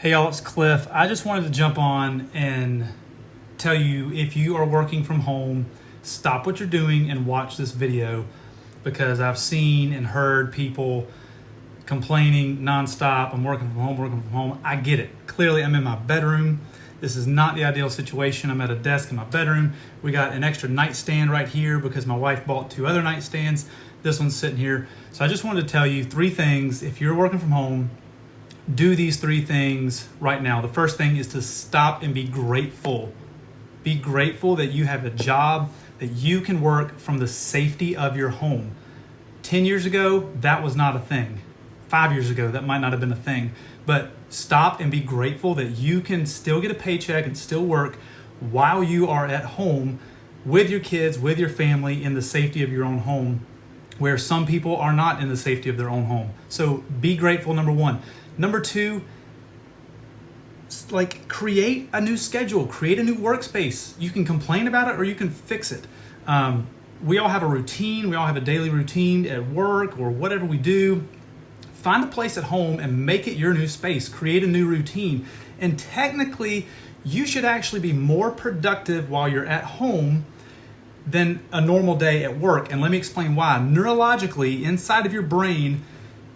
Hey y'all, it's Cliff. I just wanted to jump on and tell you, if you are working from home, stop what you're doing and watch this video, because I've seen and heard people complaining nonstop. I'm working from home. I get it. Clearly, I'm in my bedroom. This is not the ideal situation. I'm at a desk in my bedroom. We got an extra nightstand right here because my wife bought 2 other nightstands. This one's sitting here. So I just wanted to tell you 3 things. If you're working from home, do these 3 things right now. The first thing is to stop and be grateful. Be grateful that you have a job, that you can work from the safety of your home. 10 years ago, that was not a thing. 5 years ago, that might not have been a thing. But stop and be grateful that you can still get a paycheck and still work while you are at home with your kids, with your family, in the safety of your own home, where some people are not in the safety of their own home. So be grateful, number 1. Number 2, create a new schedule, create a new workspace. You can complain about it or you can fix it. We all have a routine. We all have a daily routine at work or whatever we do. Find a place at home and make it your new space. Create a new routine. And technically, you should actually be more productive while you're at home than a normal day at work. And let me explain why. Neurologically, inside of your brain,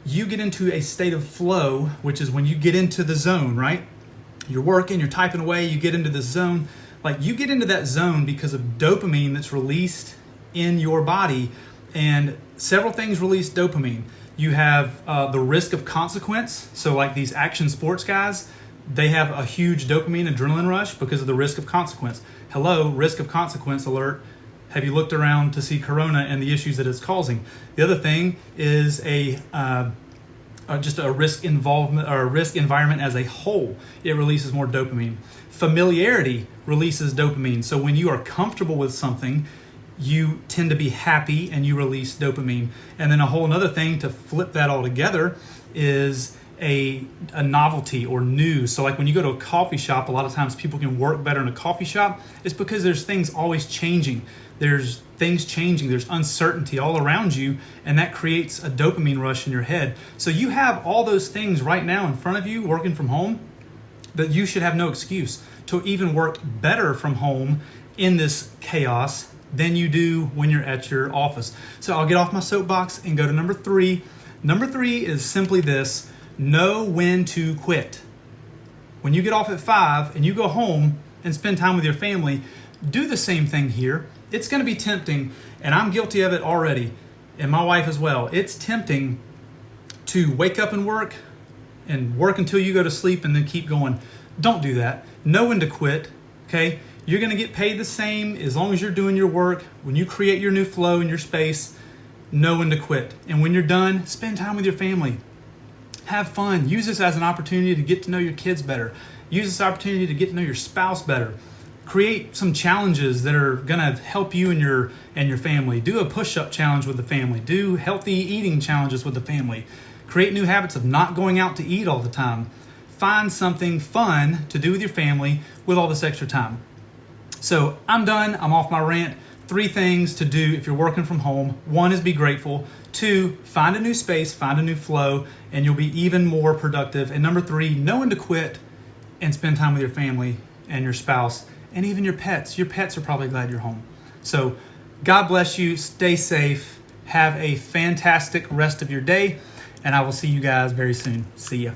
you get into a state of flow, which is when you get into the zone, right? You're working, you're typing away, you get into the zone. You get into that zone because of dopamine that's released in your body. And several things release dopamine. You have the risk of consequence. So like these action sports guys, they have a huge dopamine adrenaline rush because of the risk of consequence. Hello, risk of consequence alert. Have you looked around to see Corona and the issues that it's causing? The other thing is just a risk involvement or a risk environment as a whole. It releases more dopamine. Familiarity releases dopamine. So when you are comfortable with something, you tend to be happy and you release dopamine. And then a whole other thing to flip that all together is a novelty or news. So like when you go to a coffee shop, a lot of times people can work better in a coffee shop. It's because there's things always changing. There's things changing. There's uncertainty all around you, and that creates a dopamine rush in your head. So you have all those things right now in front of you working from home, that you should have no excuse to even work better from home in this chaos than you do when you're at your office. So I'll get off my soapbox and go to number 3. Number 3 is simply this: know when to quit. When you get off at 5 and you go home and spend time with your family, do the same thing here. It's going to be tempting, and I'm guilty of it already, and my wife as well. It's tempting to wake up and work until you go to sleep and then keep going. Don't do that. Know when to quit, okay? You're going to get paid the same as long as you're doing your work. When you create your new flow in your space, know when to quit. And when you're done, spend time with your family. Have fun. Use this as an opportunity to get to know your kids better. Use this opportunity to get to know your spouse better. Create some challenges that are going to help you and your family. Do a push-up challenge with the family. Do healthy eating challenges with the family. Create new habits of not going out to eat all the time. Find something fun to do with your family with all this extra time. So I'm done. I'm off my rant. 3 things to do if you're working from home. 1 is be grateful. 2, find a new space, find a new flow, and you'll be even more productive. And number 3, know when to quit and spend time with your family and your spouse and even your pets. Your pets are probably glad you're home. So God bless you. Stay safe. Have a fantastic rest of your day, and I will see you guys very soon. See ya.